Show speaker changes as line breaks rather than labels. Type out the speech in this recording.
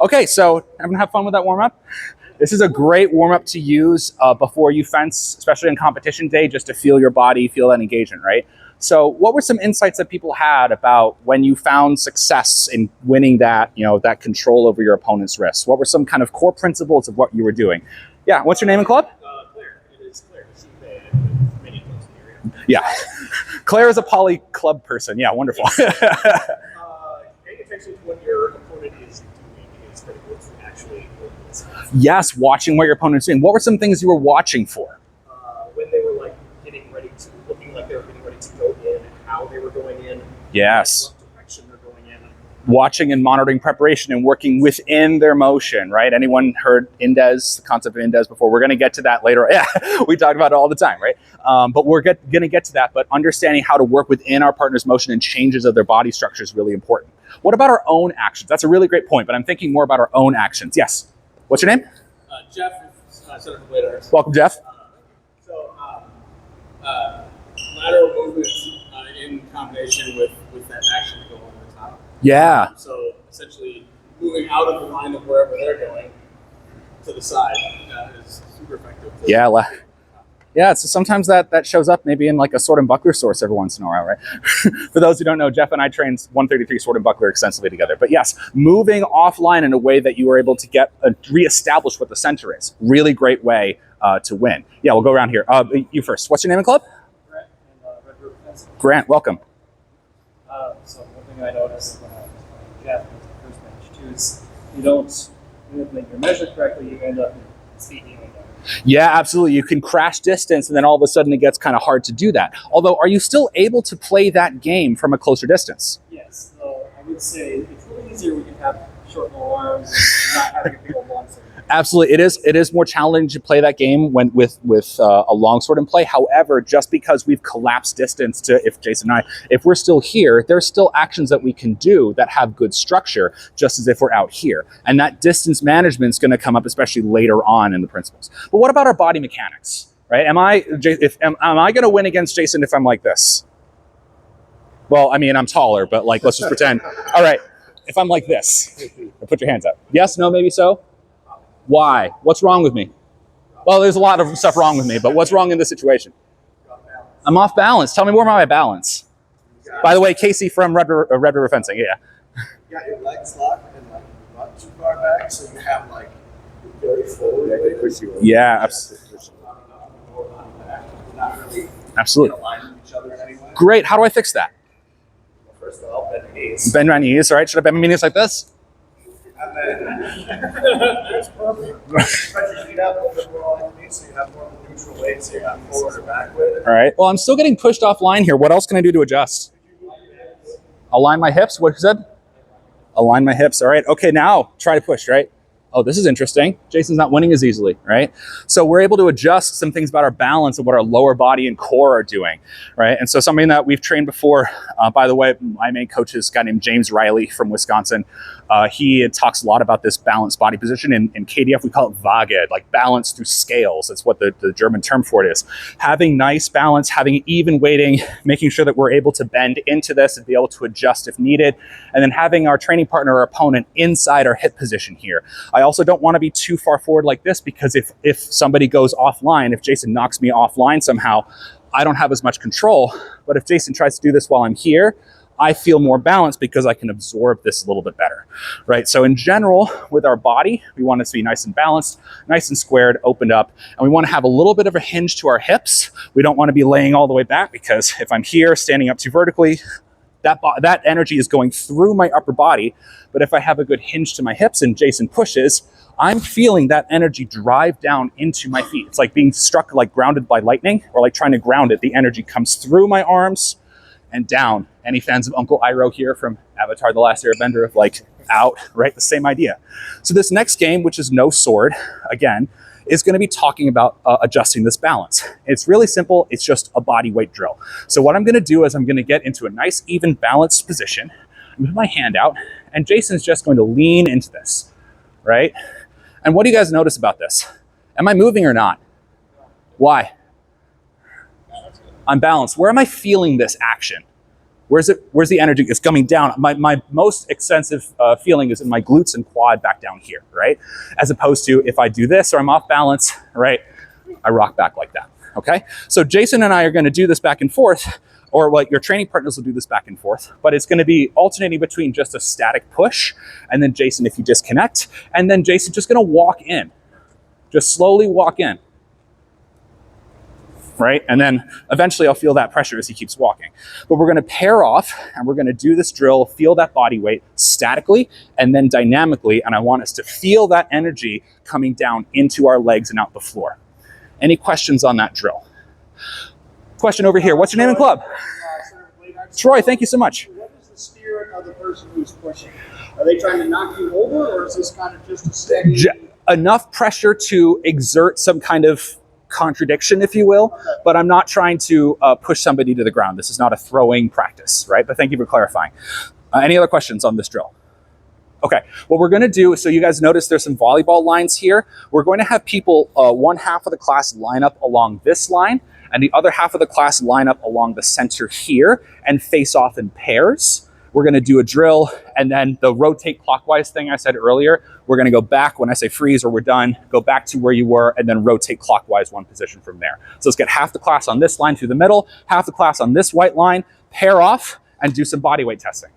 Okay, so everyone have fun with that warm-up? This is a great warm-up to use before you fence, especially on competition day, just to feel your body, feel that engagement, right? So what were some insights that people had about when you found success in winning that, that control over your opponent's wrist? What were some kind of core principles of what you were doing? Yeah, what's your name and club?
Claire. It is Claire. Many clubs in the area.
Yeah. Claire is a poly club person. Yeah, wonderful.
Paying attention to what your opponent is doing is critical to actually win this.
Yes, watching what your opponent's doing. What were some things you were watching for?
When they were looking like they were getting ready to go in, how they were going in.
Yes.
What direction they're going in.
Watching and monitoring preparation and working within their motion, right? Anyone heard Indes, the concept of Indes before? We're going to get to that later. Yeah, we talk about it all the time, right? But we're going to get to that. But understanding how to work within our partner's motion and changes of their body structure is really important. What about our own actions? That's a really great point, but I'm thinking more about our own actions. Yes. What's your name?
Jeff, Center for Blade Arts.
Welcome, Jeff.
Lateral movement in combination with that action to go over the top.
Yeah.
So essentially moving out of the line of wherever they're going to the side is super effective.
Yeah, so sometimes that shows up maybe in like a sword and buckler source every once in a while, right? For those who don't know, Jeff and I trained 133 sword and buckler extensively together. But yes, moving offline in a way that you are able to reestablish what the center is. Really great way to win. Yeah, we'll go around here. You first. What's your name and club?
Grant and Red River Fencing.
Grant, welcome.
So one thing I noticed when I was playing Jeff at the first match too is you don't, when you measure correctly, you end up speaking like that.
Yeah, absolutely. You can crash distance and then all of a sudden it gets kind of hard to do that. Although, are you still able to play that game from a closer distance?
Yes, I would say it's a little easier when you have short little arms and not having a big old long sword.
Absolutely, it is more challenging to play that game when with a longsword in play. However, just because we've collapsed distance to if we're still here, there's still actions that we can do that have good structure, just as if we're out here. And that distance management is going to come up, especially later on in the principles. But what about our body mechanics, right? Am I going to win against Jason if I'm like this? Well, I mean, I'm taller, but like, let's just pretend. All right, if I'm like this, put your hands up. Yes, no, maybe so. Why? What's wrong with me? Well, there's a lot of stuff wrong with me, but what's wrong in this situation? I'm off balance. Tell me more about my balance. By the way, Casey from Red River Fencing. Yeah.
You got your legs locked and like not too far back, so you have like very forward.
Yeah, absolutely. Great. How do I fix that?
First of all, bend your knees.
Bend my knees. All right. Should I bend my knees like this?
And then that's perfect. Spread your feet out a little bit more on your knees, so you have more of a neutral weight, so you're not forward or backward.
All right. Well, I'm still getting pushed offline here. What else can I do to adjust? Align my hips. What you said? Align my hips. All right. Okay. Now try to push. Right. Oh, this is interesting. Jason's not winning as easily, right? So we're able to adjust some things about our balance and what our lower body and core are doing, right? And so something that we've trained before, by the way, my main coach is a guy named James Riley from Wisconsin. He talks a lot about this balanced body position. In KDF, we call it Waage, like balance through scales. That's what the German term for it is. Having nice balance, having even weighting, making sure that we're able to bend into this and be able to adjust if needed. And then having our training partner or opponent inside our hip position here. I also don't want to be too far forward like this because if somebody goes offline, if Jason knocks me offline somehow, I don't have as much control. But if Jason tries to do this while I'm here, I feel more balanced because I can absorb this a little bit better, right? So in general, with our body, we want it to be nice and balanced, nice and squared, opened up, and we want to have a little bit of a hinge to our hips. We don't want to be laying all the way back because if I'm here, standing up too vertically, that energy is going through my upper body. But if I have a good hinge to my hips and Jason pushes, I'm feeling that energy drive down into my feet. It's like being struck, like grounded by lightning, or like trying to ground it. The energy comes through my arms and down. Any fans of Uncle Iroh here from Avatar: The Last Airbender of like out, right? The same idea. So this next game, which is no sword, again, is going to be talking about adjusting this balance. It's really simple. It's just a body weight drill. So what I'm going to do is I'm going to get into a nice, even balanced position. I'm going to put my hand out, and Jason's just going to lean into this, right? And what do you guys notice about this? Am I moving or not? Why? I'm balanced. Where am I feeling this action? Where's it? Where's the energy? It's coming down. My most extensive feeling is in my glutes and quad back down here, right? As opposed to if I do this or I'm off balance, right? I rock back like that, okay? So Jason and I are gonna do this back and forth, or what your training partners will do this back and forth, but it's gonna be alternating between just a static push, and then Jason, if you disconnect, and then Jason just gonna walk in. Just slowly walk in, right? And then eventually I'll feel that pressure as he keeps walking. But we're gonna pair off and we're gonna do this drill, feel that body weight statically and then dynamically, and I want us to feel that energy coming down into our legs and out the floor. Any questions on that drill? Question over here. What's your name and club? Troy, thank you so much.
What is the spirit of the person who's pushing? Are they trying to knock you over, or is this kind of just a steady?
Enough pressure to exert some kind of contradiction, if you will, but I'm not trying to push somebody to the ground. This is not a throwing practice, right? But thank you for clarifying. Any other questions on this drill? Okay, what we're gonna do, so you guys notice there's some volleyball lines here. We're going to have people, one half of the class line up along this line, and the other half of the class line up along the center here and face off in pairs. We're gonna do a drill, and then the rotate clockwise thing I said earlier, we're gonna go back when I say freeze or we're done, go back to where you were, and then rotate clockwise one position from there. So let's get half the class on this line through the middle, half the class on this white line, pair off, and do some body weight testing.